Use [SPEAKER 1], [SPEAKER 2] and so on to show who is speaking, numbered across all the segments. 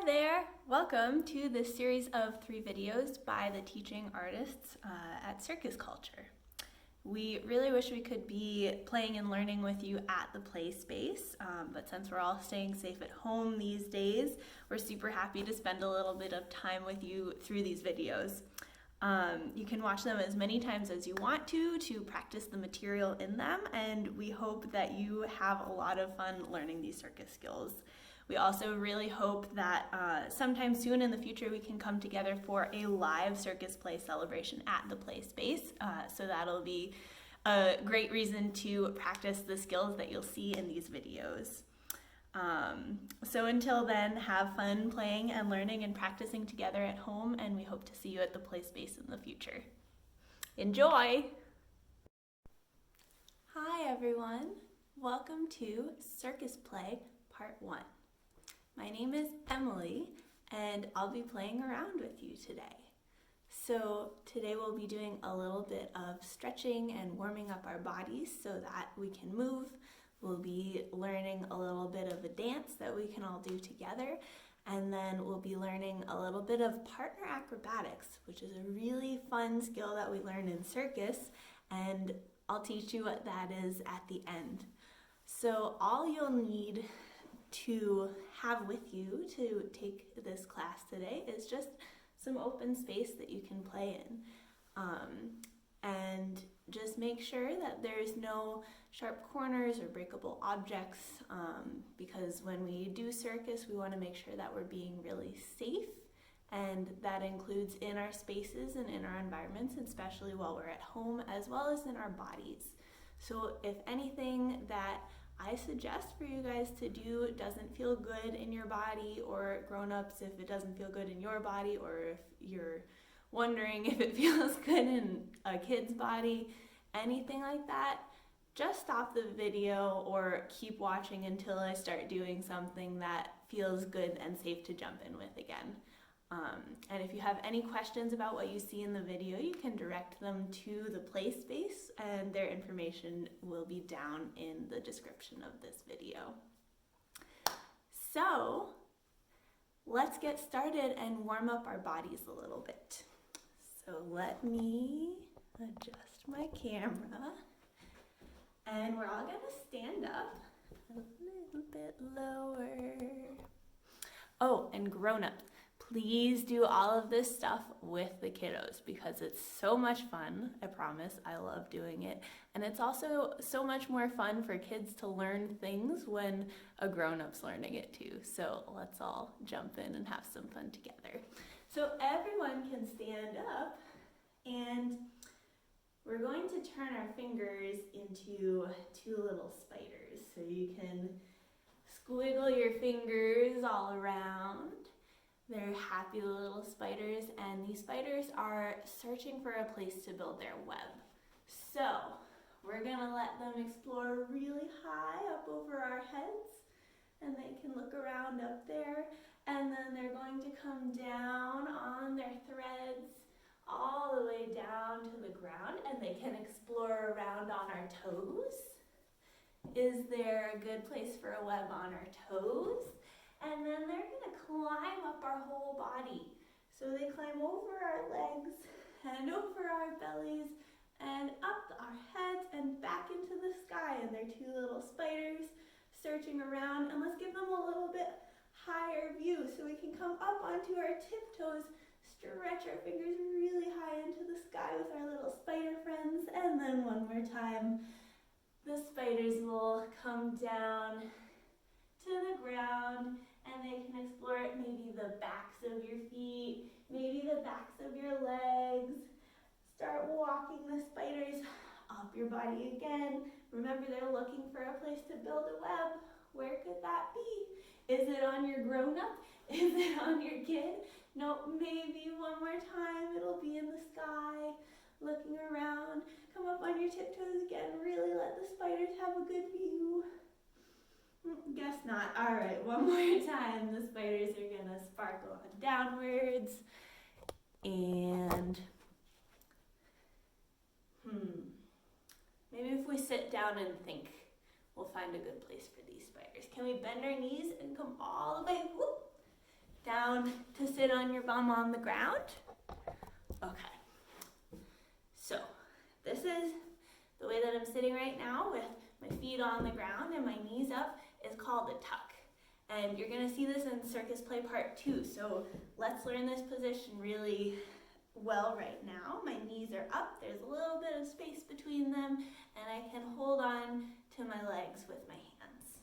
[SPEAKER 1] there! Welcome to this series of 3 videos by the teaching artists at Circus Culture. We really wish we could be playing and learning with you at the play space, but since we're all staying safe at home these days, we're super happy to spend a little bit of time with you through these videos. You can watch them as many times as you want to practice the material in them, and we hope that you have a lot of fun learning these circus skills. We also really hope that sometime soon in the future we can come together for a live circus play celebration at the play space. So that'll be a great reason to practice the skills that you'll see in these videos. So until then, have fun playing and learning and practicing together at home, and we hope to see you at the play space in the future. Enjoy! Hi everyone, welcome to Circus Play Part 1. My name is Emily, and I'll be playing around with you today. So today we'll be doing a little bit of stretching and warming up our bodies so that we can move. We'll be learning a little bit of a dance that we can all do together, and then we'll be learning a little bit of partner acrobatics, which is a really fun skill that we learn in circus, and I'll teach you what that is at the end. So all you'll need to have with you to take this class today is just some open space that you can play in. And just make sure that there's no sharp corners or breakable objects, because when we do circus, we want to make sure that we're being really safe, and that includes in our spaces and in our environments, especially while we're at home, as well as in our bodies. So if anything that I suggest for you guys to do doesn't feel good in your body, or grown-ups, if it doesn't feel good in your body, or if you're wondering if it feels good in a kid's body, anything like that, just stop the video or keep watching until I start doing something that feels good and safe to jump in with again. And if you have any questions about what you see in the video, you can direct them to the play space, and their information will be down in the description of this video. So let's get started and warm up our bodies a little bit. So let me adjust my camera, and we're all going to stand up a little bit lower. Oh, and grown-ups, please do all of this stuff with the kiddos because it's so much fun. I promise, I love doing it. And it's also so much more fun for kids to learn things when a grown-up's learning it too. So let's all jump in and have some fun together. So everyone can stand up, and we're going to turn our fingers into 2 little spiders. So you can squiggle your fingers all around. They're happy little spiders, and these spiders are searching for a place to build their web. So we're gonna let them explore really high up over our heads, and they can look around up there, and then they're going to come down on their threads all the way down to the ground, and they can explore around on our toes. Is there a good place for a web on our toes? And then they're going to climb up our whole body. So they climb over our legs and over our bellies and up our heads and back into the sky. And they're 2 little spiders searching around. And let's give them a little bit higher view so we can come up onto our tiptoes, stretch our fingers really high into the sky with our little spider friends. And then one more time, the spiders will come down to the ground, and they can explore maybe the backs of your feet, maybe the backs of your legs. Start walking the spiders up your body again. Remember, they're looking for a place to build a web. Where could that be? Is it on your grown-up? Is it on your kid? No, maybe one more time it'll be in the sky, looking around. Come up on your tiptoes again. Really let the spiders have a good view. Guess not. All right, one more time. The spiders are gonna sparkle on downwards, and maybe if we sit down and think, we'll find a good place for these spiders. Can we bend our knees and come all the way down to sit on your bum on the ground. Okay. So this is the way that I'm sitting right now with my feet on the ground and my knees up is called a tuck. And you're gonna see this in Circus Play Part 2. So let's learn this position really well right now. My knees are up, there's a little bit of space between them, and I can hold on to my legs with my hands.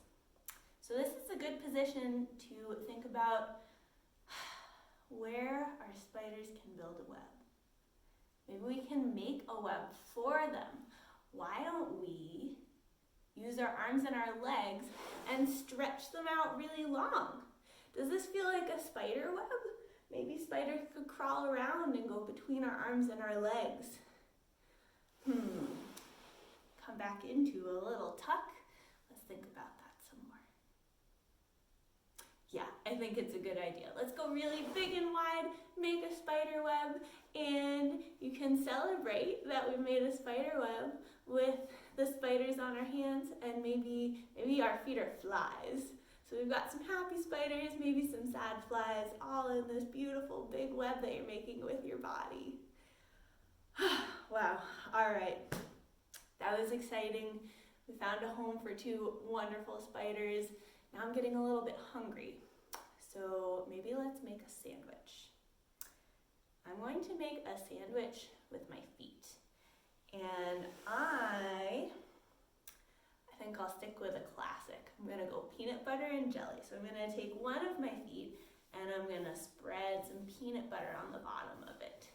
[SPEAKER 1] So this is a good position to think about where our spiders can build a web. Maybe we can make a web for them. Why don't we use our arms and our legs and stretch them out really long? Does this feel like a spider web? Maybe spiders could crawl around and go between our arms and our legs. Come back into a little tuck. Let's think about that some more. Yeah, I think it's a good idea. Let's go really big and wide, make a spider web, and you can celebrate that we made a spider web with the spiders on our hands, and maybe our feet are flies. So we've got some happy spiders, maybe some sad flies, all in this beautiful big web that you're making with your body. Wow, all right. That was exciting. We found a home for 2 wonderful spiders. Now I'm getting a little bit hungry. So maybe let's make a sandwich. I'm going to make a sandwich with my feet. And I think I'll stick with a classic. I'm gonna go peanut butter and jelly. So I'm gonna take one of my feet and I'm gonna spread some peanut butter on the bottom of it.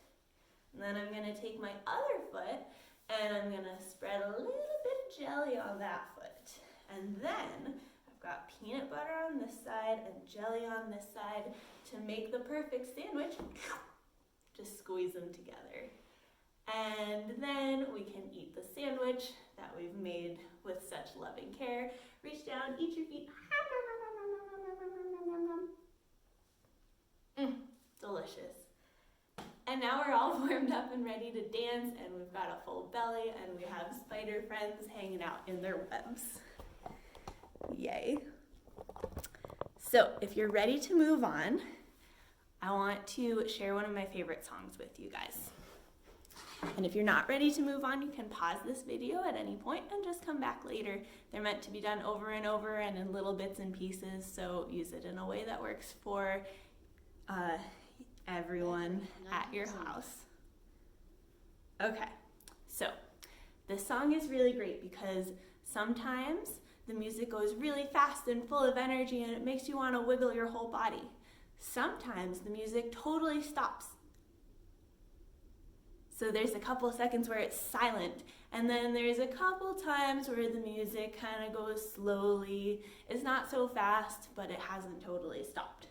[SPEAKER 1] And then I'm gonna take my other foot and I'm gonna spread a little bit of jelly on that foot. And then I've got peanut butter on this side and jelly on this side to make the perfect sandwich. Just squeeze them together. And then we can eat the sandwich that we've made with such loving care. Reach down, eat your feet. Delicious. And now we're all warmed up and ready to dance, and we've got a full belly, and we have spider friends hanging out in their webs. Yay. So if you're ready to move on, I want to share one of my favorite songs with you guys. And if you're not ready to move on, you can pause this video at any point and just come back later. They're meant to be done over and over and in little bits and pieces, so use it in a way that works for everyone at your house. Okay, so this song is really great because sometimes the music goes really fast and full of energy and it makes you want to wiggle your whole body. Sometimes the music totally stops. So there's a couple seconds where it's silent, and then there's a couple times where the music kind of goes slowly. It's not so fast, but it hasn't totally stopped.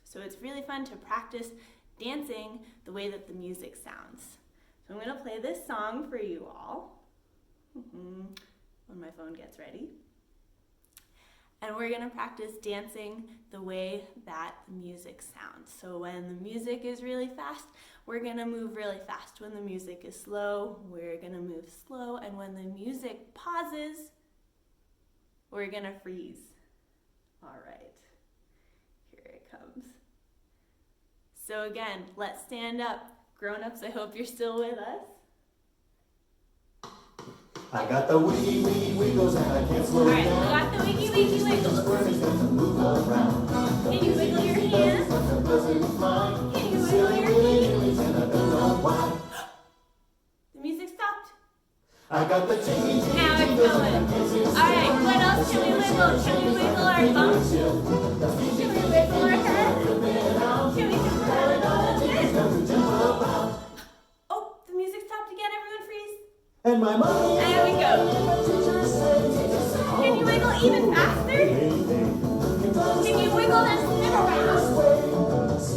[SPEAKER 1] So it's really fun to practice dancing the way that the music sounds. So I'm gonna play this song for you all when my phone gets ready. And we're gonna practice dancing the way that the music sounds. So when the music is really fast, we're gonna move really fast. When the music is slow, we're gonna move slow. And when the music pauses, we're gonna freeze. All right, here it comes. So again, let's stand up. Grown-ups, I hope you're still with us.
[SPEAKER 2] I got the wiggy, wiggy, wiggles and I can't slow down.
[SPEAKER 1] All right, we got the wiggy, wiggy, wiggles. Can you wiggle your hands? Can you wiggle your feet? The music stopped.
[SPEAKER 2] I got the jiggy, jiggy,
[SPEAKER 1] now it's going. All right, what else can we wiggle? Can we wiggle our bum? Can we wiggle our head? Can we jump around a little bit? Oh, the music stopped again. Everyone freeze.
[SPEAKER 2] and my mom.
[SPEAKER 1] There we go. Can you wiggle even faster? Can you wiggle and spin around?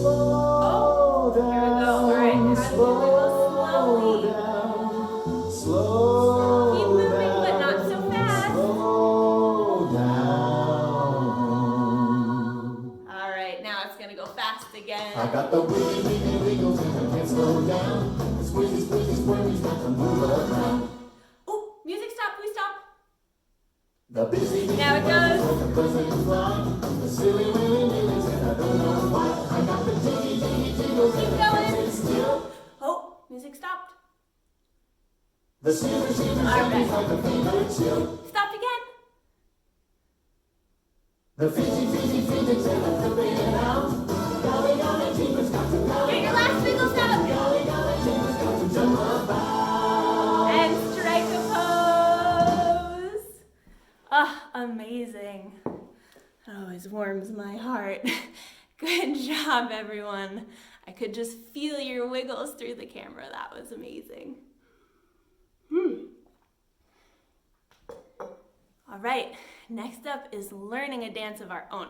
[SPEAKER 1] Oh, here we go. All right, how do we wiggle slowly?
[SPEAKER 2] Slow
[SPEAKER 1] Keep moving, but not so fast. All right, now it's gonna go fast again.
[SPEAKER 2] I got the wiggy, wiggy, wiggles and I can't slow down. The squeezy, squeezy, squirmies got to move around.
[SPEAKER 1] Oh, music stop, we stop.
[SPEAKER 2] The busy
[SPEAKER 1] Now it goes.
[SPEAKER 2] the buzzing fly. The silly willy willies and I don't know why. I
[SPEAKER 1] Keep going. Oh, music stopped.
[SPEAKER 2] The shiver, shiver, shivers like a fever chill.
[SPEAKER 1] Stopped again.
[SPEAKER 2] The Fiji, Fiji, Fiji, till I'm flipping it out. Golly, golly, jeepers, got to go.
[SPEAKER 1] Get your last wiggle step.
[SPEAKER 2] Golly, golly, jeepers, got to jump about.
[SPEAKER 1] And strike a pose. Ah, amazing. That always warms my heart. Good job, everyone. I could just feel your wiggles through the camera. That was amazing. All right, next up is learning a dance of our own.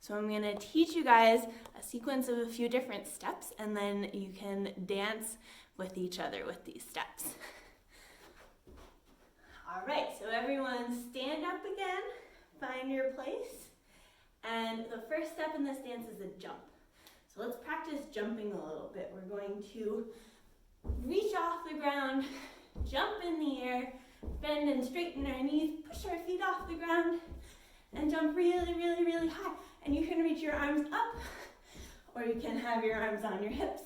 [SPEAKER 1] So I'm gonna teach you guys a sequence of a few different steps, and then you can dance with each other with these steps. All right, so everyone stand up again, find your place. And the first step in this dance is a jump. So let's practice jumping a little bit. We're going to reach off the ground, jump in the air, bend and straighten our knees, push our feet off the ground, and jump really, really, really high. And you can reach your arms up, or you can have your arms on your hips,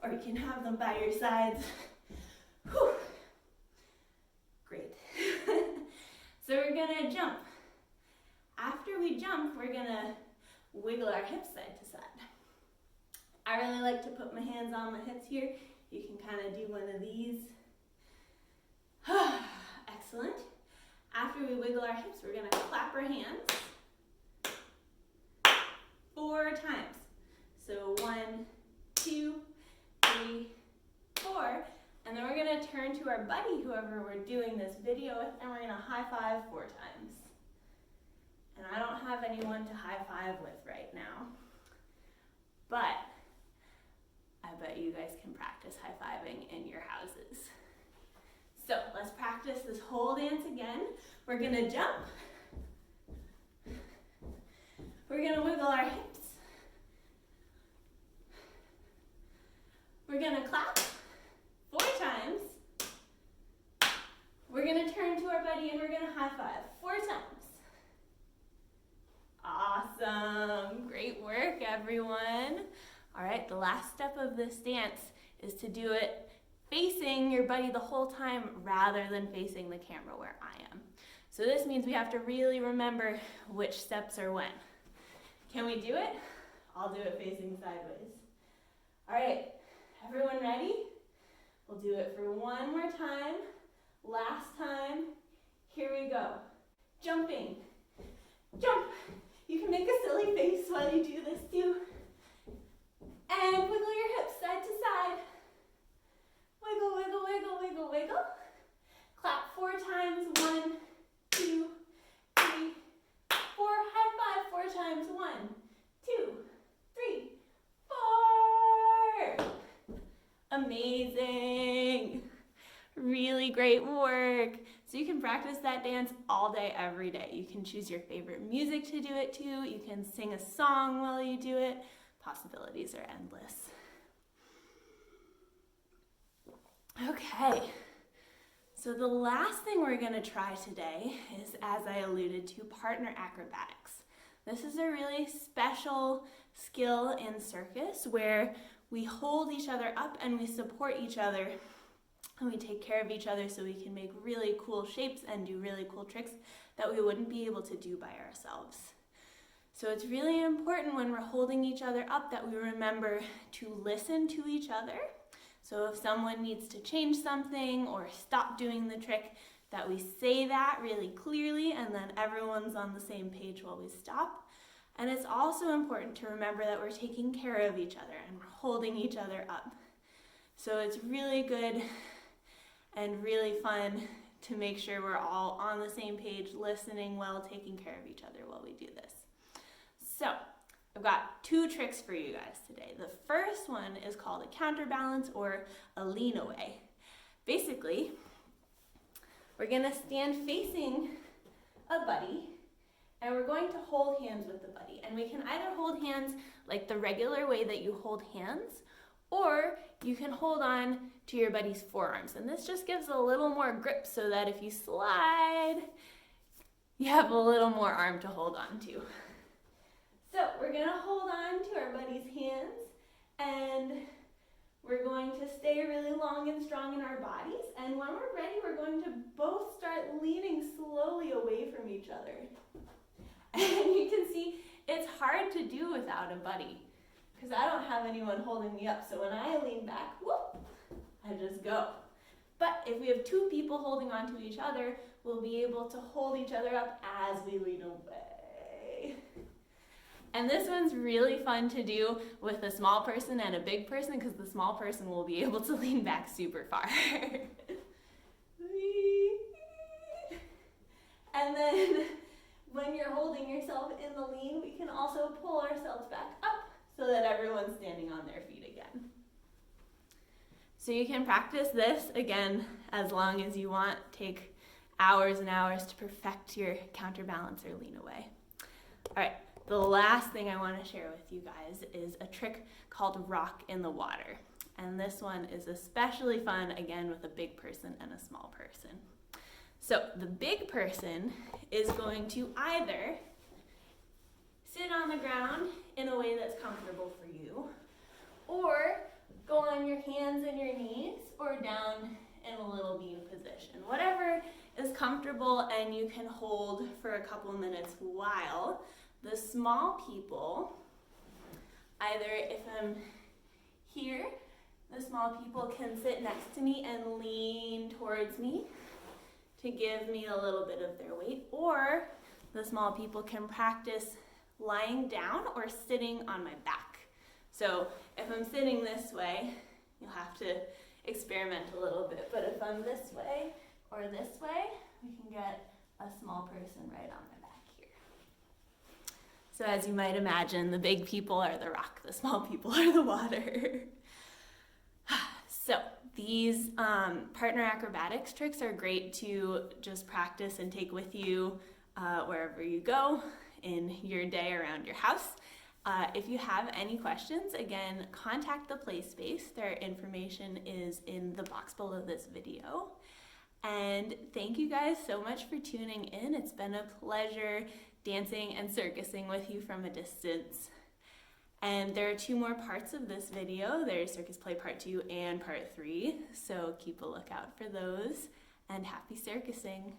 [SPEAKER 1] or you can have them by your sides. Whew. Great. So we're gonna jump. After we jump, we're gonna wiggle our hips side to side. I really like to put my hands on my hips here. You can kind of do one of these. Excellent. After we wiggle our hips, we're gonna clap our hands 4 times. So 1, 2, 3, 4. And then we're gonna turn to our buddy, whoever we're doing this video with, and we're gonna high five 4 times. And I don't have anyone to high five with right now, but I bet you guys can practice high fiving in your houses. So let's practice this whole dance again. We're gonna jump. We're gonna wiggle our hips. We're gonna clap 4 times. We're gonna turn to our buddy and we're gonna high five 4 times. Awesome, great work, everyone. All right, the last step of this dance is to do it facing your buddy the whole time rather than facing the camera where I am. So this means we have to really remember which steps are when. Can we do it? I'll do it facing sideways. All right, everyone ready? We'll do it for one more time. Last time. Here we go. Jumping. Jump. You can make a silly face while you do this too. And wiggle your hips side to side. Wiggle, wiggle, wiggle, wiggle, wiggle. Clap 4 times. 1, 2, 3, 4. High five 4 times. 1, 2, 3, 4. Amazing. Really great work. So you can practice that dance all day, every day. You can choose your favorite music to do it to. You can sing a song while you do it. Possibilities are endless. Okay, so the last thing we're gonna try today is, as I alluded to, partner acrobatics. This is a really special skill in circus where we hold each other up and we support each other and we take care of each other so we can make really cool shapes and do really cool tricks that we wouldn't be able to do by ourselves. So it's really important when we're holding each other up that we remember to listen to each other. So if someone needs to change something or stop doing the trick, that we say that really clearly and then everyone's on the same page while we stop. And it's also important to remember that we're taking care of each other and we're holding each other up. So it's really good and really fun to make sure we're all on the same page, listening well, taking care of each other while we do this. So I've got 2 tricks for you guys today. The first one is called a counterbalance or a lean away. Basically, we're gonna stand facing a buddy and we're going to hold hands with the buddy. And we can either hold hands like the regular way that you hold hands, or you can hold on to your buddy's forearms. And this just gives a little more grip so that if you slide, you have a little more arm to hold on to. So we're gonna hold on to our buddy's hands And we're going to stay really long and strong in our bodies. And when we're ready, we're going to both start leaning slowly away from each other. And you can see it's hard to do without a buddy, because I don't have anyone holding me up. So when I lean back, whoop, I just go. But if we have two people holding onto each other, we'll be able to hold each other up as we lean away. And this one's really fun to do with a small person and a big person, because the small person will be able to lean back super far. And then when you're holding yourself in the lean, we can also pull ourselves back up so that everyone's standing on their feet again. So you can practice this again as long as you want. Take hours and hours to perfect your counterbalance or lean away. All right, the last thing I want to share with you guys is a trick called rock in the water. And this one is especially fun, again, with a big person and a small person. So the big person is going to either sit on the ground in a way that's comfortable for you, or go on your hands and your knees, or down in a little bean position. Whatever is comfortable and you can hold for a couple minutes, while the small people, either if I'm here, the small people can sit next to me and lean towards me to give me a little bit of their weight, or the small people can practice lying down or sitting on my back. So if I'm sitting this way, you'll have to experiment a little bit, but if I'm this way or this way, we can get a small person right on my back here. So as you might imagine, the big people are the rock, the small people are the water. So these partner acrobatics tricks are great to just practice and take with you wherever you go in your day around your house. If you have any questions, again, contact the Play Space. Their information is in the box below this video. And thank you guys so much for tuning in. It's been a pleasure dancing and circusing with you from a distance. And there are 2 more parts of this video. There's Circus Play Part 2 and Part 3, so keep a lookout for those, and happy circusing.